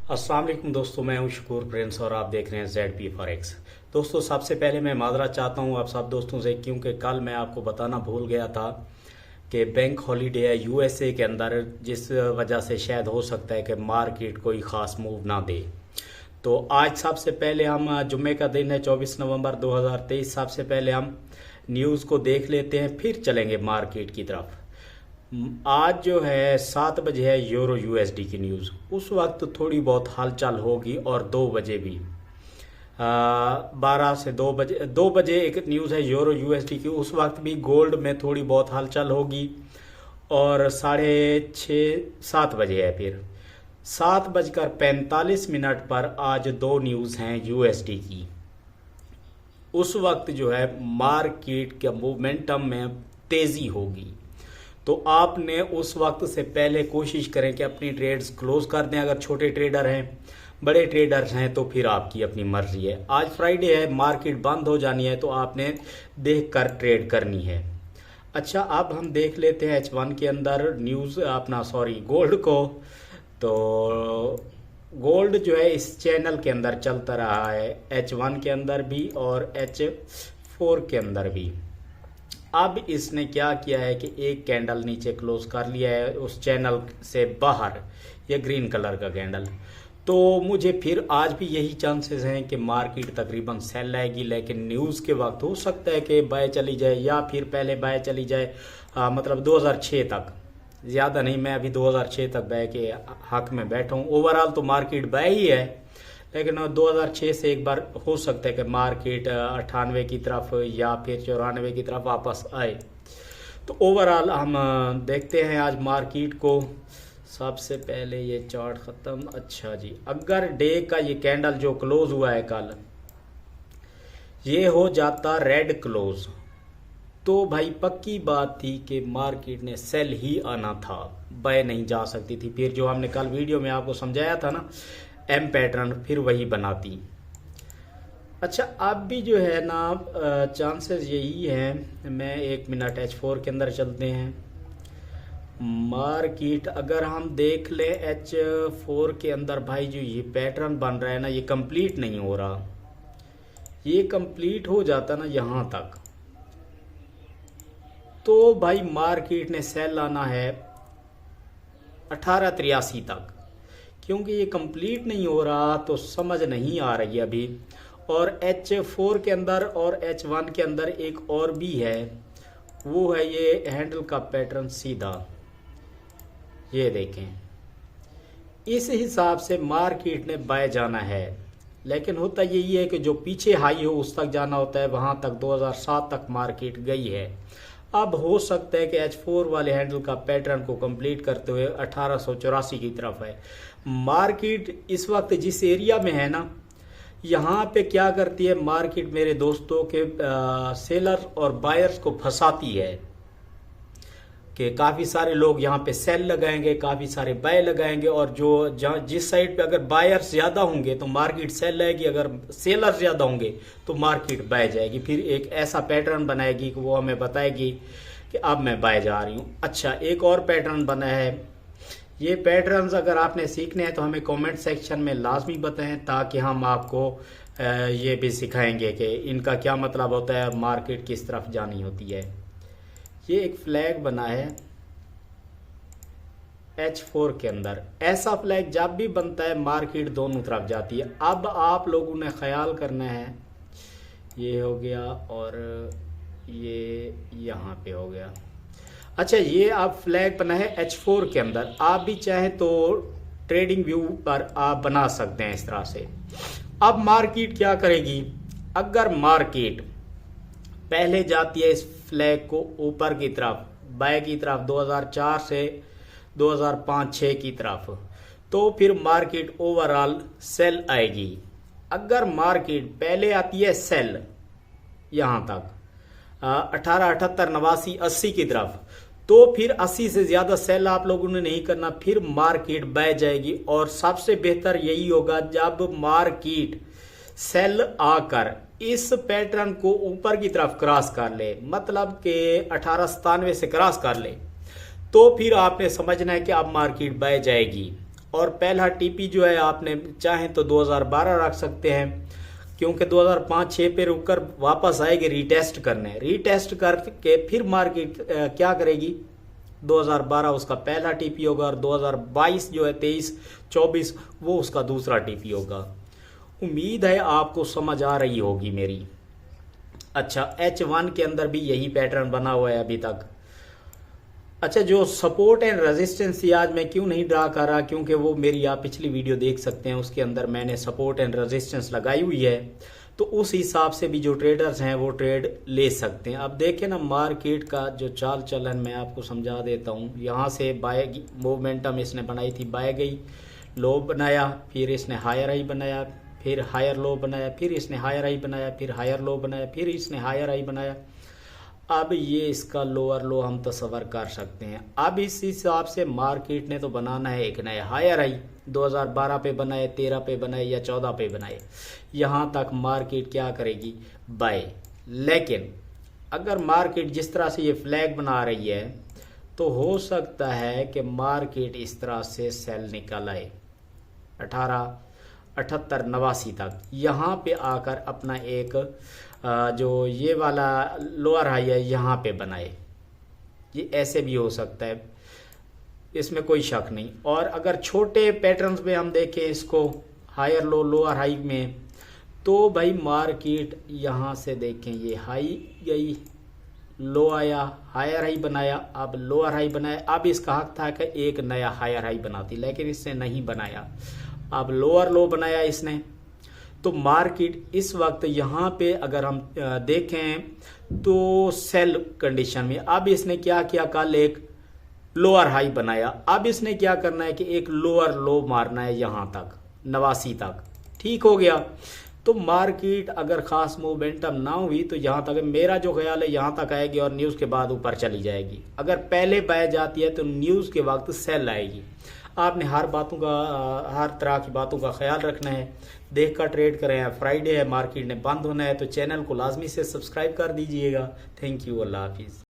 अस्सलाम वालेकुम दोस्तों, मैं हूं शकूर प्रिंस और आप देख रहे हैं ZP फॉरेक्स। दोस्तों, सबसे पहले मैं माजरत चाहता हूं आप सब दोस्तों से, क्योंकि कल मैं आपको बताना भूल गया था कि बैंक हॉलीडे है USA के अंदर, जिस वजह से शायद हो सकता है कि मार्केट कोई ख़ास मूव ना दे। तो आज सबसे पहले हम जुम्मे का दिन है 24 नवंबर 2023। सबसे पहले हम न्यूज़ को देख लेते हैं, फिर चलेंगे मार्केट की तरफ। आज जो है 7 बजे है यूरो USD की न्यूज़। उस वक्त थोड़ी बहुत हलचल होगी और 2 बजे भी 12 से 2 बजे एक न्यूज़ है यूरो USD की। उस वक्त भी गोल्ड में थोड़ी बहुत हलचल होगी। और 6:30 7 बजे है फिर 7:45 पर आज 2 न्यूज़ हैं USD की। उस वक्त जो है मार्केट के मोमेंटम में तेज़ी होगी। तो आपने उस वक्त से पहले कोशिश करें कि अपनी ट्रेड्स क्लोज कर दें। अगर छोटे ट्रेडर हैं, बड़े ट्रेडर्स हैं, तो फिर आपकी अपनी मर्जी है। आज फ्राइडे है, मार्केट बंद हो जानी है, तो आपने देख कर ट्रेड करनी है। अच्छा, अब हम देख लेते हैं H1 के अंदर न्यूज़ गोल्ड को। तो गोल्ड जो है इस चैनल के अंदर चलता रहा है, H1 के अंदर भी और H4 के अंदर भी। अब इसने क्या किया है कि एक कैंडल नीचे क्लोज कर लिया है उस चैनल से बाहर, ये ग्रीन कलर का कैंडल। तो मुझे फिर आज भी यही चांसेस हैं कि मार्केट तकरीबन सेल आएगी, लेकिन न्यूज़ के वक्त हो सकता है कि बाय चली जाए या फिर पहले बाय चली जाए, मतलब 2006 तक। ज़्यादा नहीं, मैं अभी 2006 तक बाय के हक में बैठा हूँ। ओवरऑल तो मार्केट बाय ही है, लेकिन 2006 से एक बार हो सकता है कि मार्केट 98 की तरफ या फिर 94 की तरफ वापस आए। तो ओवरऑल हम देखते हैं आज मार्केट को। सबसे पहले ये चार्ट ख़त्म। अच्छा जी, अगर डे का ये कैंडल जो क्लोज हुआ है कल, ये हो जाता रेड क्लोज, तो भाई पक्की बात थी कि मार्केट ने सेल ही आना था, बाय नहीं जा सकती थी। फिर जो हमने कल वीडियो में आपको समझाया था ना, M पैटर्न, फिर वही बनाती। अच्छा, अब भी जो है ना चांसेस यही हैं। मैं 1 मिनट H4 के अंदर चलते हैं। मार्केट अगर हम देख लें H4 के अंदर, भाई जो ये पैटर्न बन रहा है ना, ये कंप्लीट नहीं हो रहा। ये कंप्लीट हो जाता ना यहाँ तक, तो भाई मार्केट ने सेल आना है 1883 तक। क्योंकि ये कंप्लीट नहीं हो रहा तो समझ नहीं आ रही अभी। और H4 के अंदर और H1 के अंदर एक और भी है, वो है ये हैंडल का पैटर्न सीधा। ये देखें, इस हिसाब से मार्केट ने बाय जाना है। लेकिन होता यही है कि जो पीछे हाई हो उस तक जाना होता है, वहाँ तक 2007 तक मार्केट गई है। अब हो सकता है कि H4 वाले हैंडल का पैटर्न को कंप्लीट करते हुए 1884 की तरफ है मार्केट। इस वक्त जिस एरिया में है ना, यहाँ पे क्या करती है मार्केट मेरे दोस्तों के सेलर और बायर्स को फंसाती है कि काफ़ी सारे लोग यहाँ पे सेल लगाएंगे, काफ़ी सारे बाय लगाएंगे, और जो जिस साइड पे अगर बायर्स ज़्यादा होंगे तो मार्केट सेल आएगी, अगर सेलर ज़्यादा होंगे तो मार्केट बाय जाएगी। फिर एक ऐसा पैटर्न बनाएगी कि वो हमें बताएगी कि अब मैं बाय जा रही हूँ। अच्छा, एक और पैटर्न बना है। ये पैटर्न्स अगर आपने सीखने हैं तो हमें कमेंट सेक्शन में लाजमी बताएं, ताकि हम आपको ये भी सिखाएंगे कि इनका क्या मतलब होता है, मार्केट किस तरफ जानी होती है। ये एक फ्लैग बना है H4 के अंदर। ऐसा फ्लैग जब भी बनता है मार्केट दोनों तरफ जाती है। अब आप लोगों ने ख्याल करना है, ये हो गया और ये यहाँ पे हो गया। अच्छा, ये आप फ्लैग बना है H4 के अंदर। आप भी चाहे तो ट्रेडिंग व्यू पर आप बना सकते हैं इस तरह से। अब मार्केट क्या करेगी, अगर मार्केट पहले जाती है इस फ्लैग को ऊपर की तरफ, बाय की तरफ, 2004 से 2005-6 की तरफ, तो फिर मार्केट ओवरऑल सेल आएगी। अगर मार्केट पहले आती है सेल यहाँ तक 18, 78, 89, 80 की तरफ, तो फिर 80 से ज़्यादा सेल आप लोगों ने नहीं करना, फिर मार्केट बाय जाएगी। और सबसे बेहतर यही होगा जब मार्केट सेल आकर इस पैटर्न को ऊपर की तरफ क्रॉस कर ले, मतलब कि 1897 से क्रॉस कर ले, तो फिर आपने समझना है कि अब मार्केट बाय जाएगी। और पहला टीपी जो है आपने चाहें तो 2012 रख सकते हैं, क्योंकि 2005-6 पे रुककर वापस आएगी रीटेस्ट करने। रीटेस्ट करके फिर मार्केट क्या करेगी, 2012 उसका पहला टीपी होगा और 2022 जो है 23-24 वो उसका दूसरा टीपी होगा। उम्मीद है आपको समझ आ रही होगी मेरी। अच्छा, H1 के अंदर भी यही पैटर्न बना हुआ है अभी तक। अच्छा, जो सपोर्ट एंड रेजिस्टेंस थी आज मैं क्यों नहीं ड्रा कर रहा, क्योंकि वो मेरी आप पिछली वीडियो देख सकते हैं, उसके अंदर मैंने सपोर्ट एंड रेजिस्टेंस लगाई हुई है, तो उस हिसाब से भी जो ट्रेडर्स हैं वो ट्रेड ले सकते हैं। अब देखें ना, मार्केट का जो चाल चलन मैं आपको समझा देता हूँ। यहाँ से बाय मोमेंटम इसने बनाई थी, बाय गई, लो बनाया, फिर इसने हायर हाई बनाया, फिर हायर लो बनाया, फिर इसने हायर हाई बनाया, फिर हायर लो बनाया, फिर इसने हायर हाई बनाया। अब ये इसका लोअर लो हम तस्वर कर सकते हैं। अब इस हिसाब से मार्केट ने तो बनाना है एक नया हायर हाई, 2012 पे बनाए, 13 पे बनाए या 14 पे बनाए, यहाँ तक मार्केट क्या करेगी, बाय। लेकिन अगर मार्केट जिस तरह से ये फ्लैग बना रही है तो हो सकता है कि मार्केट इस तरह से सेल निकल आए 1878-89 तक, यहाँ पे आकर अपना एक जो ये वाला लोअर हाई है यहाँ पे बनाए। ये ऐसे भी हो सकता है, इसमें कोई शक नहीं। और अगर छोटे पैटर्न्स में हम देखें इसको, हायर लो लोअर हाई में, तो भाई मार्केट यहाँ से देखें, ये हाई गई, लो आया, हायर हाई बनाया, अब लोअर हाई बनाया। अब इसका हक था कि एक नया हायर हाई बनाती, लेकिन इसने नहीं बनाया, अब लोअर लो बनाया इसने। तो मार्केट इस वक्त यहाँ पे अगर हम देखें तो सेल कंडीशन में। अब इसने क्या किया, कल एक लोअर हाई बनाया, अब इसने क्या करना है कि एक लोअर लो मारना है यहाँ तक 89 तक, ठीक हो गया। तो मार्केट अगर खास मोमेंटम ना हुई तो यहाँ तक, मेरा जो ख्याल है यहाँ तक आएगी और न्यूज़ के बाद ऊपर चली जाएगी। अगर पहले बाय जाती है तो न्यूज़ के वक्त सेल आएगी। आपने हर तरह की बातों का ख्याल रखना है, देख कर ट्रेड करें। फ्राइडे है, मार्केट ने बंद होना है, तो चैनल को लाजमी से सब्सक्राइब कर दीजिएगा। थैंक यू, अल्लाह हाफिज़।